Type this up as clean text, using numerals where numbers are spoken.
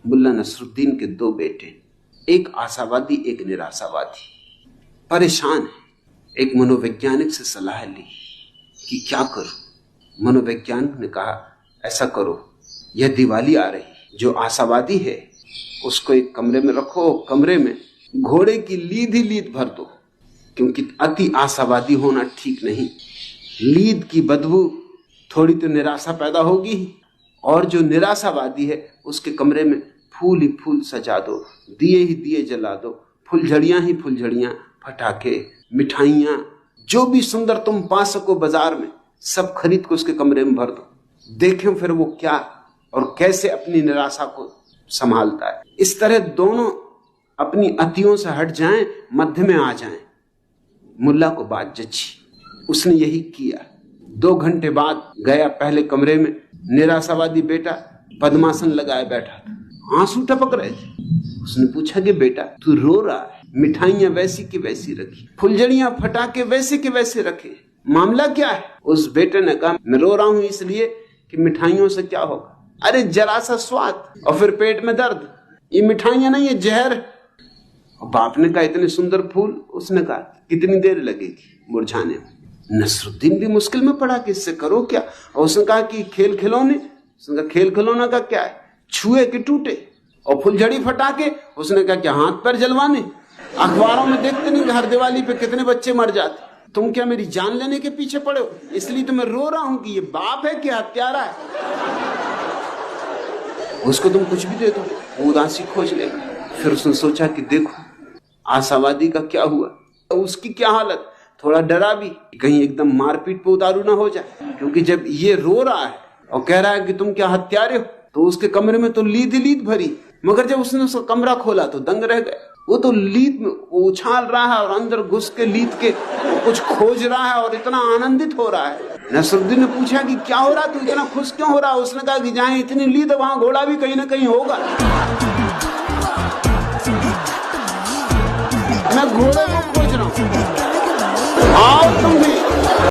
मुल्ला नसरुद्दीन के दो बेटे, एक आशावादी एक निराशावादी, परेशान है। एक मनोवैज्ञानिक से सलाह ली कि क्या करूं। मनोवैज्ञानिक ने कहा ऐसा करो, यह दिवाली आ रही, जो आशावादी है उसको एक कमरे में रखो, कमरे में घोड़े की लीद ही लीद भर दो, क्योंकि अति आशावादी होना ठीक नहीं। लीद की बदबू थोड़ी तो निराशा पैदा होगी, और जो निराशावादी है उसके कमरे में फूल ही फूल सजा दो, दिए ही दिए जला दो, फुलझड़ियां ही फुलझड़ियां, फटाके, मिठाइयां, जो भी सुंदर तुम पा सको बाजार में, सब खरीद को उसके कमरे में भर दो। देखें फिर वो क्या और कैसे अपनी निराशा को संभालता है। इस तरह दोनों अपनी अतियों से हट जाएं, मध्य में आ जाएं। मुल्ला को बात जची, उसने यही किया। 2 घंटे बाद गया पहले कमरे में, निराशावादी बेटा पद्मासन लगाए बैठा था, आंसू टपक रहे थे। उसने पूछा कि बेटा तू रो रहा है, मिठाइयां वैसी की वैसी रखी, फुलझड़ियां फटाके वैसे के वैसे रखे, मामला क्या है? उस बेटे ने कहा मैं रो रहा हूं इसलिए कि मिठाइयों से क्या होगा, अरे जरा सा स्वाद और फिर पेट में दर्द, ये मिठाइयां नहीं है जहर। और बाप ने कहा इतने सुंदर फूल, उसने कहा कितनी देर लगेगी मुरझाने में। नसरुद्दीन भी मुश्किल में पड़ा कि इससे करो क्या। और उसने कहा कि खेल खिलौने, उसने कहा खेल खिलौना का क्या है, छुए के टूटे। और फुलझड़ी फटाके, उसने कहा क्या हाथ पैर जलवाने, अखबारों में देखते नहीं हर दिवाली पे कितने बच्चे मर जाते, तुम क्या मेरी जान लेने के पीछे पड़े हो? इसलिए तो मैं रो रहा हूं कि ये बाप है कि हत्यारा है। उसको तुम कुछ भी दे दो, वो उदासी खोज लेगा। फिर उसने सोचा कि देखो आशावादी का क्या हुआ, उसकी क्या हालत। थोड़ा डरा भी कहीं एकदम मारपीट पे उतारू ना हो जाए, क्योंकि जब ये रो रहा है और कह रहा है कि तुम क्या हत्यारे हो, तो उसके कमरे में तो लीद लीद भरी। मगर जब उसने उसका कमरा खोला तो दंग रह गए। वो तो लीद में उछाल रहा है और अंदर घुस के लीद के कुछ खोज रहा है और इतना आनंदित हो रहा है। नसरुद्दीन ने पूछा कि क्या हो रहा, तू इतना खुश क्यों हो रहा? उसने कहा कि जहां इतनी लीद वहां घोड़ा भी कहीं ना कहीं होगा, मैं घोड़े को खोज रहा हूं, आओ तुम भी।